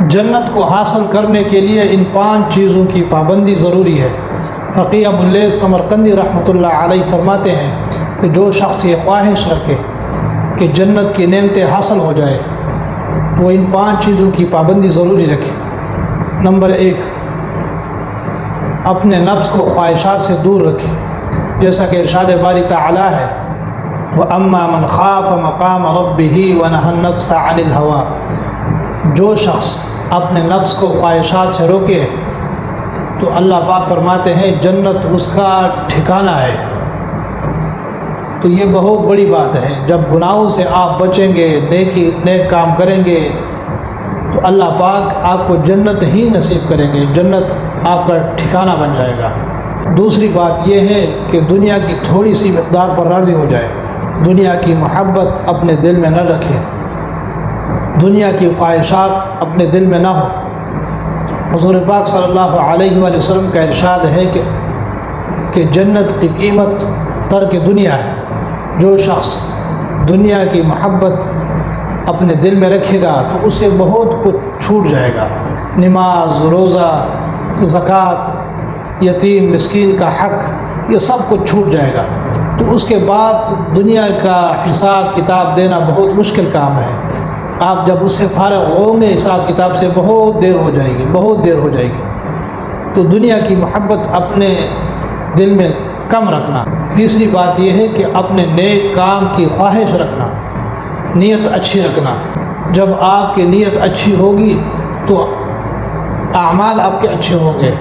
جنت کو حاصل کرنے کے لیے ان 5 چیزوں کی پابندی ضروری ہے۔ فقیہ ابو اللیث سمرقندی رحمۃ اللہ علیہ فرماتے ہیں کہ جو شخص یہ خواہش رکھے کہ جنت کی نعمتیں حاصل ہو جائے وہ ان 5 چیزوں کی پابندی ضروری رکھے۔ نمبر 1، اپنے نفس کو خواہشات سے دور رکھے، جیسا کہ ارشاد باری تعالیٰ ہے وَأَمَّا مَنْ خَافَ مَقَامَ رَبِّهِ وَنَهَى النَّفْسَ عَنِ الْهَوَىٰ، جو شخص اپنے نفس کو خواہشات سے روکے تو اللہ پاک فرماتے ہیں جنت اس کا ٹھکانہ ہے۔ تو یہ بہت بڑی بات ہے، جب گناہوں سے آپ بچیں گے، نیک کام کریں گے تو اللہ پاک آپ کو جنت ہی نصیب کریں گے، جنت آپ کا ٹھکانہ بن جائے گا۔ دوسری بات یہ ہے کہ دنیا کی تھوڑی سی مقدار پر راضی ہو جائے، دنیا کی محبت اپنے دل میں نہ رکھے، دنیا کی خواہشات اپنے دل میں نہ ہو۔ حضور پاک صلی اللہ علیہ وآلہ وسلم کا ارشاد ہے کہ جنت کی قیمت ترک دنیا ہے۔ جو شخص دنیا کی محبت اپنے دل میں رکھے گا تو اس سے بہت کچھ چھوٹ جائے گا، نماز، روزہ، زکوٰۃ، یتیم مسکین کا حق، یہ سب کچھ چھوٹ جائے گا۔ تو اس کے بعد دنیا کا حساب کتاب دینا بہت مشکل کام ہے۔ آپ جب اس سے فارغ ہوں گے حساب کتاب سے بہت دیر ہو جائے گی، بہت دیر ہو جائے گی۔ تو دنیا کی محبت اپنے دل میں کم رکھنا۔ تیسری بات یہ ہے کہ اپنے نیک کام کی خواہش رکھنا، نیت اچھی رکھنا۔ جب آپ کی نیت اچھی ہوگی تو اعمال آپ کے اچھے ہوں گے،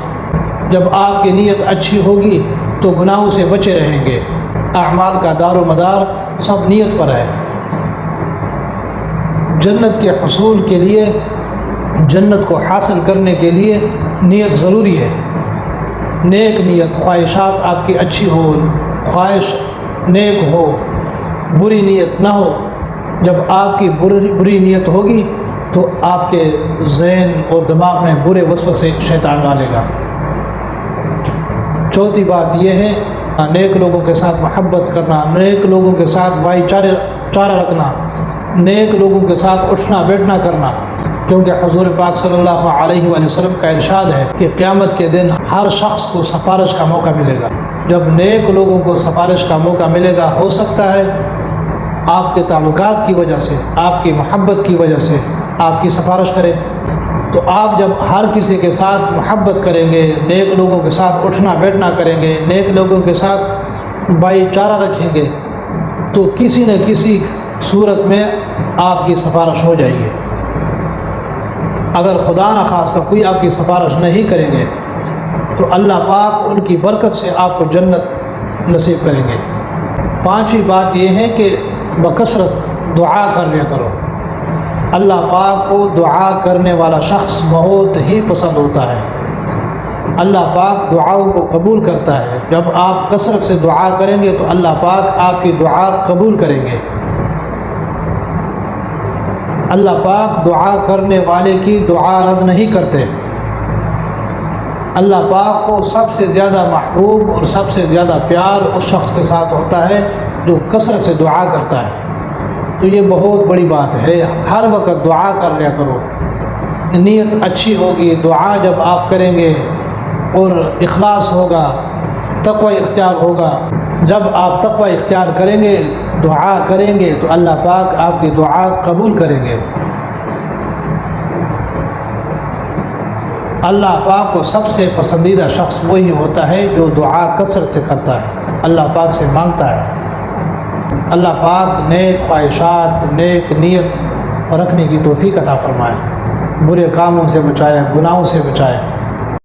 جب آپ کی نیت اچھی ہوگی تو گناہوں سے بچے رہیں گے۔ اعمال کا دار و مدار سب نیت پر ہے۔ جنت کے حصول کے لیے، جنت کو حاصل کرنے کے لیے نیت ضروری ہے۔ نیک نیت، خواہشات آپ کی اچھی ہو، خواہش نیک ہو، بری نیت نہ ہو۔ جب آپ کی بری نیت ہوگی تو آپ کے ذہن اور دماغ میں برے وسوسے شیطان ڈالے گا۔ چوتھی بات یہ ہے نیک لوگوں کے ساتھ محبت کرنا، نیک لوگوں کے ساتھ بھائی چارہ رکھنا، نیک لوگوں کے ساتھ اٹھنا بیٹھنا کرنا، کیونکہ حضور پاک صلی اللہ علیہ وآلہ وسلم کا ارشاد ہے کہ قیامت کے دن ہر شخص کو سفارش کا موقع ملے گا۔ جب نیک لوگوں کو سفارش کا موقع ملے گا، ہو سکتا ہے آپ کے تعلقات کی وجہ سے، آپ کی محبت کی وجہ سے آپ کی سفارش کرے۔ تو آپ جب ہر کسی کے ساتھ محبت کریں گے، نیک لوگوں کے ساتھ اٹھنا بیٹھنا کریں گے، نیک لوگوں کے ساتھ بھائی چارہ رکھیں گے تو کسی نہ کسی صورت میں آپ کی سفارش ہو جائے گی۔ اگر خدا نخواستہ کوئی آپ کی سفارش نہیں کریں گے تو اللہ پاک ان کی برکت سے آپ کو جنت نصیب کریں گے۔ پانچویں بات یہ ہے کہ بکثرت دعا کر لیا کرو۔ اللہ پاک کو دعا کرنے والا شخص بہت ہی پسند ہوتا ہے۔ اللہ پاک دعاؤں کو قبول کرتا ہے۔ جب آپ کثرت سے دعا کریں گے تو اللہ پاک آپ کی دعا قبول کریں گے۔ اللہ پاک دعا کرنے والے کی دعا رد نہیں کرتے۔ اللہ پاک کو سب سے زیادہ محبوب اور سب سے زیادہ پیار اس شخص کے ساتھ ہوتا ہے جو کثرت سے دعا کرتا ہے۔ تو یہ بہت بڑی بات ہے، ہر وقت دعا کر لیا کرو۔ نیت اچھی ہوگی، دعا جب آپ کریں گے اور اخلاص ہوگا، تقوی اختیار ہوگا۔ جب آپ تقوی اختیار کریں گے، دعا کریں گے تو اللہ پاک آپ کی دعا قبول کریں گے۔ اللہ پاک کو سب سے پسندیدہ شخص وہی ہوتا ہے جو دعا کثرت سے کرتا ہے، اللہ پاک سے مانگتا ہے۔ اللہ پاک نیک خواہشات، نیک نیت رکھنے کی توفیق عطا فرمائے، برے کاموں سے بچائے، گناہوں سے بچائے۔